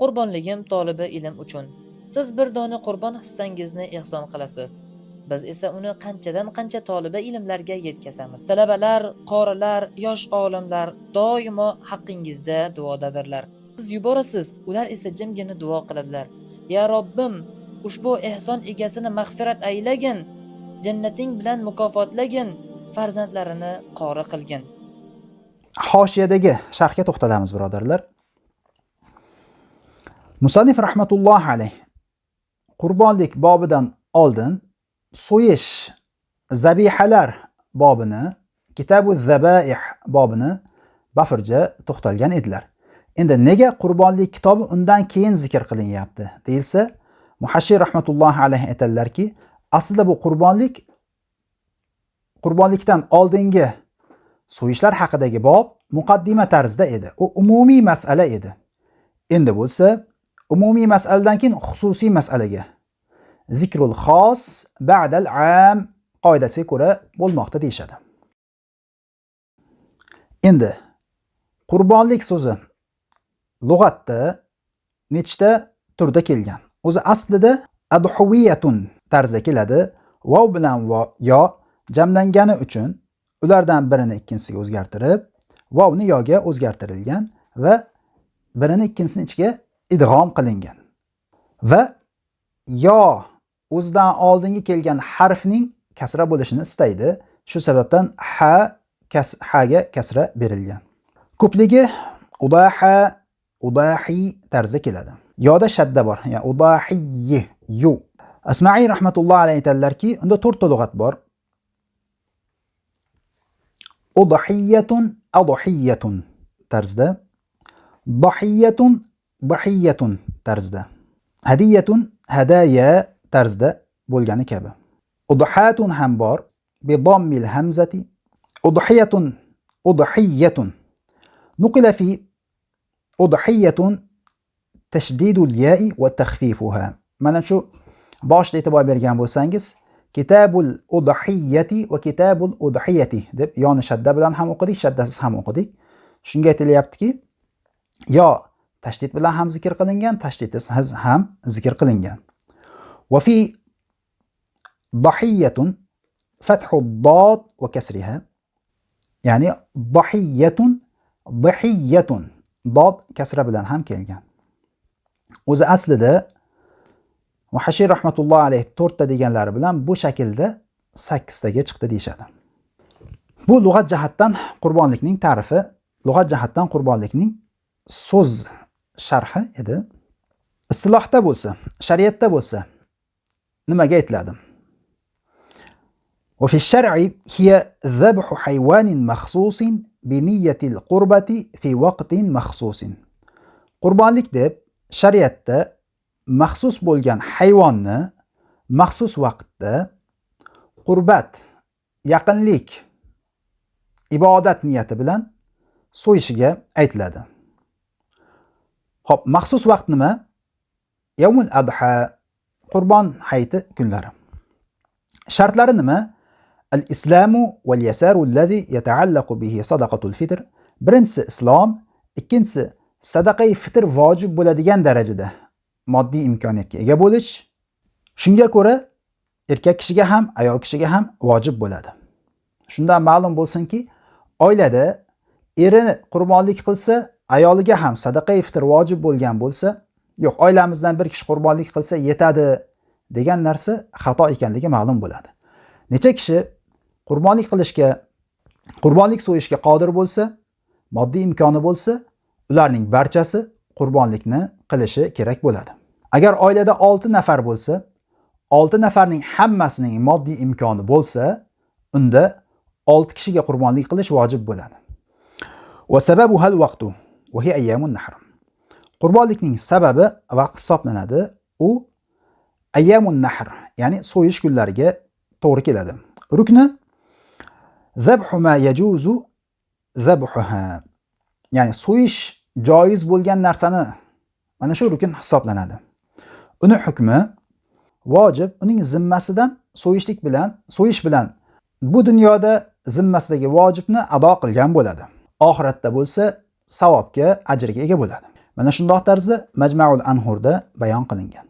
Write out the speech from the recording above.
Qurbonligim tolibi ilm uchun. Siz bir dona qurbon hissangizni ehson qilasiz. Biz esa uni qanchadan qancha toliba ilmlarga yetkazamiz. Talabalar, qorilar, yosh olimlar doimo haqqingizda duodadirlar. Siz yuborasiz, ular esa jimgina duo qiladilar. Ya Robbim, ushbu ehson egasini mag'firat aylagin, jannating bilan mukofotlagin, farzandlarini qori qilgin. Hoshiyadagi sharhga to'xtalamiz, birodarlar. Musannif rahmatullohi alayh qurbonlik bobidan oldin so'yish, zabihalar bobini, Kitabu Zabaih bobini bafirja to'xtalgan edilar. Endi nega qurbonlik kitobi undan keyin zikr qilinyapti deyilsa, Muhashshir rahmatullohi alayh aytadilarki, aslida bu qurbonlikdan oldingi so'yishlar haqidagi bob muqaddima tarzida edi. U umumiy masala edi. Endi bo'lsa, umumiy masaladan keyin xususiy masalaga zikrul xos ba'dal am qoidasiga ko'ra bo'lmoqda deyishadi. Endi qurbonlik so'zi lug'atda nechta turda kelgan? O'zi aslida adhuwiyatun tarzda keladi. Vav bilan yo jamlangani uchun ulardan birini ikkinchisiga o'zgartirib, vavni yoga o'zgartirilgan va birini ikkinchisini ichiga idg'om qilingan. Va yo o'zidan oldingi kelgan harfning kasra bo'lishini istaydi. Shu sababdan haga kasra berilgan. Ko'pligi udaha, udahi tarzda keladi. Yoda shadda bor, ya'ni udahi yu. Asma'iy rahmatullohi alayhi aytadilarki, unda 4 ta lug'at bor. Udhiyatun, adhiyatun tarzda, dahiyatun tarzda, hadiyatun, hadaya tarzda bo'lgani kabi. Udhatun ham bor, bi dammil hamzati, udhiyatun. Nuqila fi udhiyatun tashdidul ya'i wa takhfifuha. Mana shu boshda e'tibor bergan bo'lsangiz, Kitabul udhiyati va kitabul udhiyati deb yoni shadda bilan ham o'qidik, shaddasiz ham o'qidik. Shunga aytilyaptiki, yo tashdid bilan ham zikr qilingan, tashdidsiz ham zikr qilingan. Va fi dahiyatun fathu dod va kasriha. Ya'ni dahiyatun dod kasra bilan ham kelgan. O'zi aslida Muhashshir rahmatullohi alayh 4 ta deganlari bilan bu shaklda 8 taga chiqdi deyshadi. Bu lug'at jihatdan qurbonlikning ta'rifi, lug'at jihatdan qurbonlikning so'z sharhi edi. Istilohda bo'lsa, shariatda bo'lsa nimaga aytiladi? Wa fi shar'i hiya dhabhu haywanin makhsusin bi niyyatil qurbati fi waqtin makhsusin. Qurbonlik deb shariatda maxsus bo'lgan hayvonni maxsus vaqtda qurbat, yaqinlik, ibodat niyati bilan so'yishiga aytiladi. Xo'p, maxsus vaqt nima? Yawmul adha, qurbon hayiti kunlari. Shartlari nima? Al-islamu wal yasaru allazi yata'allaqu bihi sadaqatul fitr. Birinchisi islom, ikkinchisi sadaqai fitr vojib bo'ladigan darajada moddiy imkoniyatga ega bo'lish. Shunga ko'ra erkak kishiga ham, ayol kishiga ham vojib bo'ladi. Shundan ma'lum bo'lsinki, oilada eri qurbonlik qilsa, ayoliga ham sadaqai fitr vojib bo'lgan bo'lsa, yo'q, oilamizdan bir kishi qurbonlik qilsa yetadi degan narsa xato ekanligi ma'lum bo'ladi. Necha kishi qurbonlik so'yishga qodir bo'lsa, moddiy imkoni bo'lsa, ularning barchasi qurbonlikni qilishi kerak bo'ladi. Agar oilada 6 nafar bo'lsa, 6 nafarning hammasining moddiy imkoni bo'lsa, unda 6 kishiga qurbonlik qilish vojib bo'ladi. Va sababuha al-vaqtu va hiya ayyamun nahr. Qurbonlikning sababi vaqt hisoblanadi. U ayyamun nahr, ya'ni so'yish kunlariga to'g'ri keladi. Rukni zabhu ma yajuzu zabhuha. Ya'ni so'yish joiz bo'lgan narsani mana shu rukn hisoblanadi. Uni hukmi vojib, uning zimmasidan so'yish bilan bu dunyoda zimmasidagi vojibni ado qilgan bo'ladi. Oxiratda bo'lsa savobga, ajrga ega bo'ladi. Mana shundoq tarzda Majma'ul Anhurda bayon qilingan.